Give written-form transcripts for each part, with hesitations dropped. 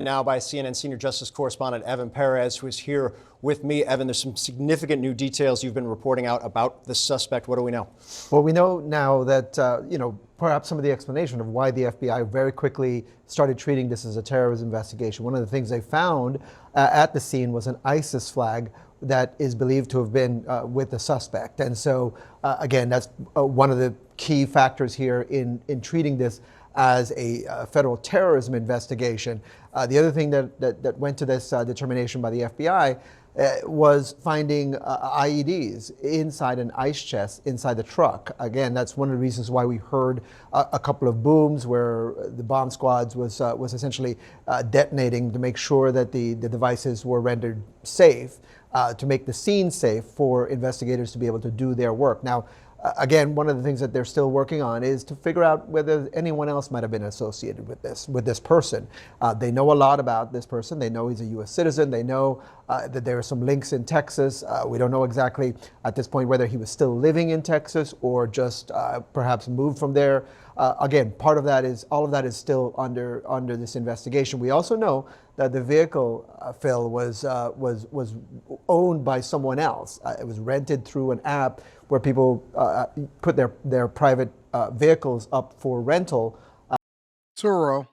now by CNN senior justice correspondent Evan Perez, who is here with me. Evan, there's some significant new details you've been reporting out about the suspect. What do we know? Well, we know now that, perhaps some of the explanation of why the FBI very quickly started treating this as a terrorism investigation. One of the things they found at the scene was an ISIS flag that is believed to have been with the suspect. And so, again, that's one of the key factors here in treating this as a federal terrorism investigation. The other thing that went to this determination by the FBI was finding IEDs inside an ice chest inside the truck. Again, that's one of the reasons why we heard a couple of booms where the bomb squads was essentially detonating to make sure that the devices were rendered safe, to make the scene safe for investigators to be able to do their work. Now, again, one of the things that they're still working on is to figure out whether anyone else might have been associated with this person. They know a lot about this person. They know he's a U.S. citizen. They know that there are some links in Texas. We don't know exactly at this point whether he was still living in Texas or just perhaps moved from there. Again, all of that is still under this investigation. We also know that the vehicle, Phil, was owned by someone else. It was rented through an app where people put their private vehicles up for rental. Turo.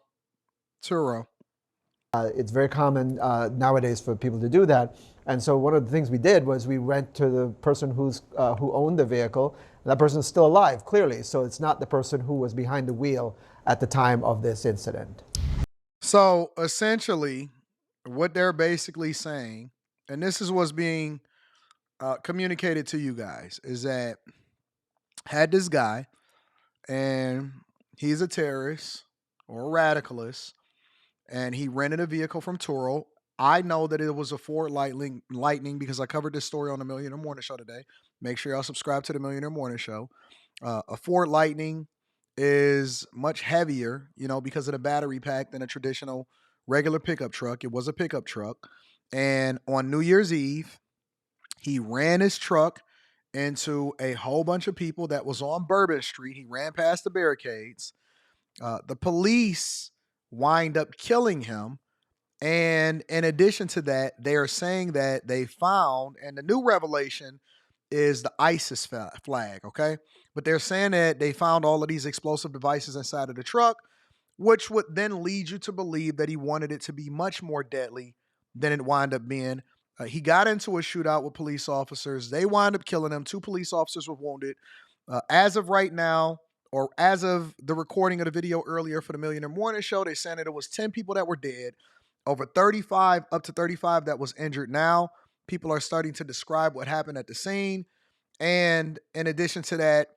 It's very common nowadays for people to do that. And so one of the things we did was we went to the person who owned the vehicle. And that person is still alive, clearly. So it's not the person who was behind the wheel at the time of this incident. So essentially, what they're basically saying, and this is what's being communicated to you guys, is that had this guy, and he's a terrorist or a radicalist, and he rented a vehicle from Turo. I know that it was a Ford Lightning because I covered this story on the Millionaire Morning Show today. Make sure y'all subscribe to the Millionaire Morning Show. A Ford Lightning is much heavier, because of the battery pack than a traditional regular pickup truck. It was a pickup truck. And on New Year's Eve, he ran his truck into a whole bunch of people that was on Bourbon Street. He ran past the barricades. The police wind up killing him. And in addition to that, they are saying that they found, and the new revelation is the ISIS flag, okay? But they're saying that they found all of these explosive devices inside of the truck, which would then lead you to believe that he wanted it to be much more deadly than it wound up being. He got into a shootout with police officers. They wound up killing him. 2 police officers were wounded. As of right now, or as of the recording of the video earlier for the Millionaire Morning Show, they said that it was 10 people that were dead, over 35, up to 35 that was injured now. People are starting to describe what happened at the scene. And in addition to that,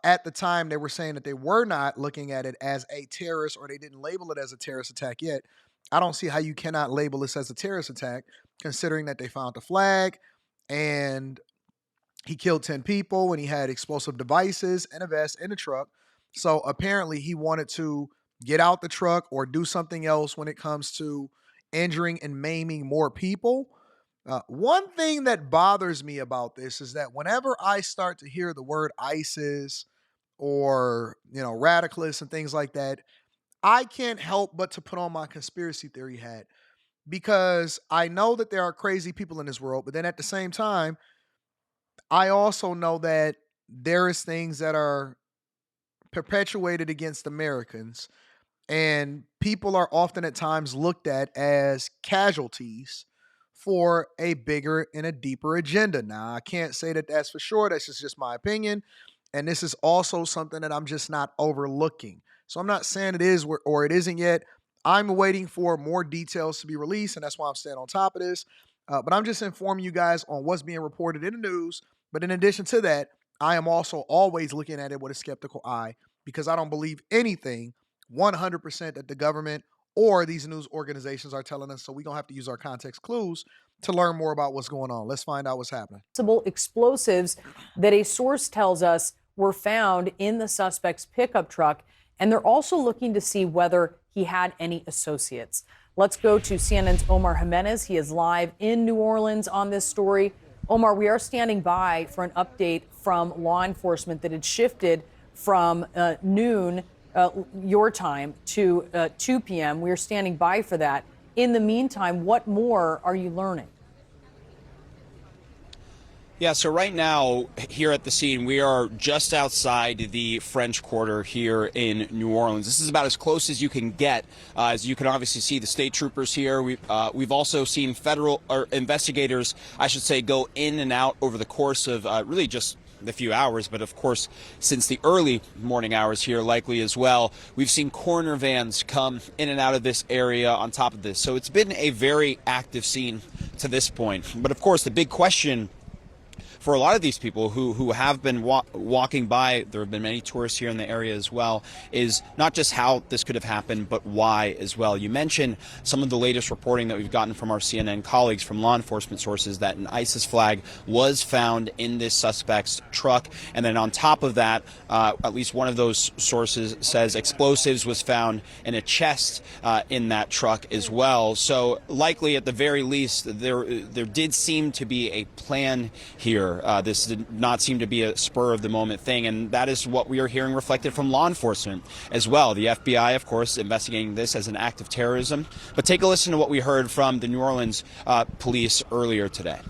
at the time, they were saying that they were not looking at it as a terrorist, or they didn't label it as a terrorist attack yet. I don't see how you cannot label this as a terrorist attack, considering that they found the flag and he killed 10 people and he had explosive devices and a vest in the truck. So apparently he wanted to get out the truck or do something else when it comes to injuring and maiming more people. One thing that bothers me about this is that whenever I start to hear the word ISIS or, radicalists and things like that, I can't help but to put on my conspiracy theory hat, because I know that there are crazy people in this world, but then at the same time, I also know that there is things that are perpetuated against Americans, and people are often at times looked at as casualties for a bigger and a deeper agenda. Now, I can't say that that's for sure. That's just my opinion. And this is also something that I'm just not overlooking. So I'm not saying it is or it isn't yet. I'm waiting for more details to be released, and that's why I'm staying on top of this. But I'm just informing you guys on what's being reported in the news. But in addition to that, I am also always looking at it with a skeptical eye, because I don't believe anything 100% that the government or these news organizations are telling us. So we're going to have to use our context clues to learn more about what's going on. Let's find out what's happening. Explosives that a source tells us were found in the suspect's pickup truck, and they're also looking to see whether he had any associates. Let's go to CNN's Omar Jimenez. He is live in New Orleans on this story. Omar, we are standing by for an update from law enforcement that had shifted from noon your time to 2 p.m. We are standing by for that. In the meantime, what more are you learning? Yeah, so right now here at the scene, we are just outside the French Quarter here in New Orleans. This is about as close as you can get. As you can obviously see, the state troopers here. We've also seen federal or investigators, I should say, go in and out over the course of really just the few hours, but of course, since the early morning hours here, likely as well, we've seen coroner vans come in and out of this area on top of this. So it's been a very active scene to this point. But of course, the big question for a lot of these people who have been walking by, there have been many tourists here in the area as well, is not just how this could have happened, but why as well. You mentioned some of the latest reporting that we've gotten from our CNN colleagues from law enforcement sources that an ISIS flag was found in this suspect's truck. And then on top of that, at least one of those sources says explosives was found in a chest in that truck as well. So likely, at the very least, there did seem to be a plan here. This did not seem to be a spur of the moment thing, and that is what we are hearing reflected from law enforcement as well. The FBI, of course, investigating this as an act of terrorism. But take a listen to what we heard from the New Orleans police earlier today.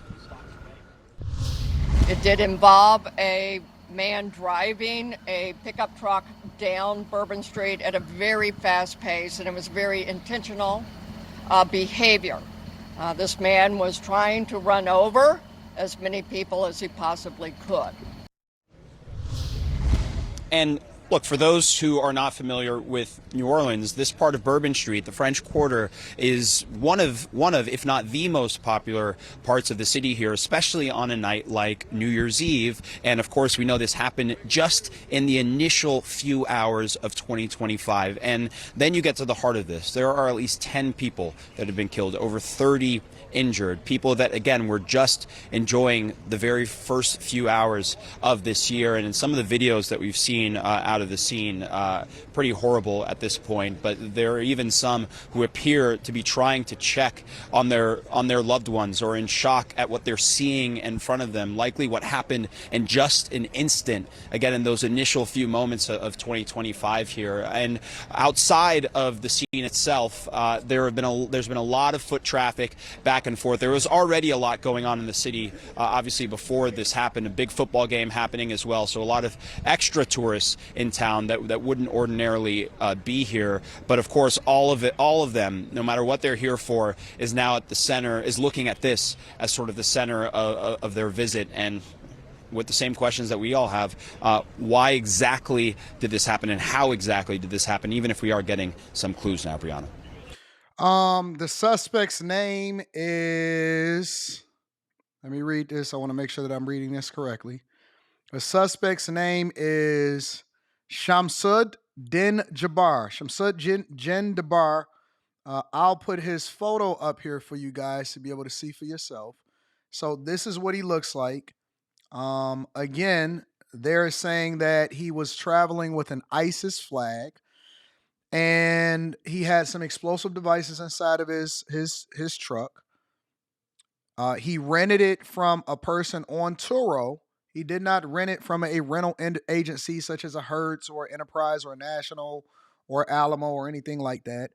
It did involve a man driving a pickup truck down Bourbon Street at a very fast pace, and it was very intentional behavior. This man was trying to run over as many people as he possibly could. And look, for those who are not familiar with New Orleans, this part of Bourbon Street, the French Quarter, is one of, if not the most popular parts of the city here, especially on a night like New Year's Eve. And of course, we know this happened just in the initial few hours of 2025. And then you get to the heart of this. There are at least 10 people that have been killed, over 30 injured, people that, again, were just enjoying the very first few hours of this year. And in some of the videos that we've seen out of the scene, pretty horrible at this point. But there are even some who appear to be trying to check on their loved ones, or in shock at what they're seeing in front of them, likely what happened in just an instant, again, in those initial few moments of 2025 here. And outside of the scene itself, there's been a lot of foot traffic back and forth. There was already a lot going on in the city, obviously, before this happened. A big football game happening as well, so a lot of extra tourists in town that wouldn't ordinarily be here. But of course, all of them, no matter what they're here for, is now at the center, is looking at this as sort of the center of their visit, and with the same questions that we all have. Why exactly did this happen, and how exactly did this happen, even if we are getting some clues now, Brianna? The suspect's name is, let me read this. I want to make sure that I'm reading this correctly. The suspect's name is Shamsud Din Jabbar. Shamsud Jin Jabbar. I'll put his photo up here for you guys to be able to see for yourself. So this is what he looks like. Again, they're saying that he was traveling with an ISIS flag, and he had some explosive devices inside of his truck. He rented it from a person on Turo. He did not rent it from a rental agency such as a Hertz or Enterprise or National or Alamo or anything like that.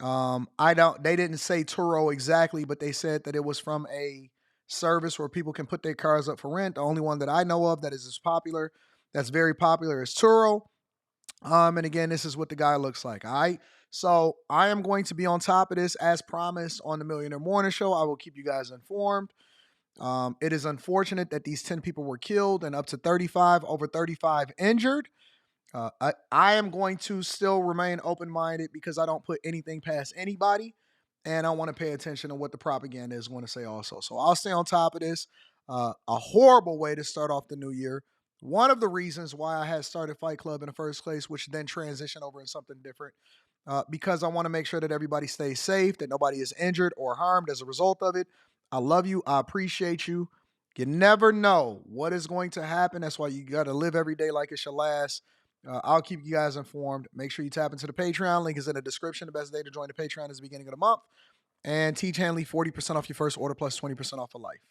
They didn't say Turo exactly, but they said that it was from a service where people can put their cars up for rent. The only one that I know of that is as popular, that's very popular, is Turo. And again, this is what the guy looks like. All right. So I am going to be on top of this as promised on the Millionaire Morning Show. I will keep you guys informed. It is unfortunate that these 10 people were killed and up to over 35 injured. I am going to still remain open-minded because I don't put anything past anybody, and I want to pay attention to what the propaganda is going to say also. So I'll stay on top of this. A horrible way to start off the new year. One of the reasons why I had started Fight Club in the first place, which then transitioned over into something different, because I want to make sure that everybody stays safe, that nobody is injured or harmed as a result of it. I love you. I appreciate you. You never know what is going to happen. That's why you got to live every day like it's your last. I'll keep you guys informed. Make sure you tap into the Patreon. Link is in the description. The best day to join the Patreon is the beginning of the month. And teach Hanley 40% off your first order plus 20% off for life.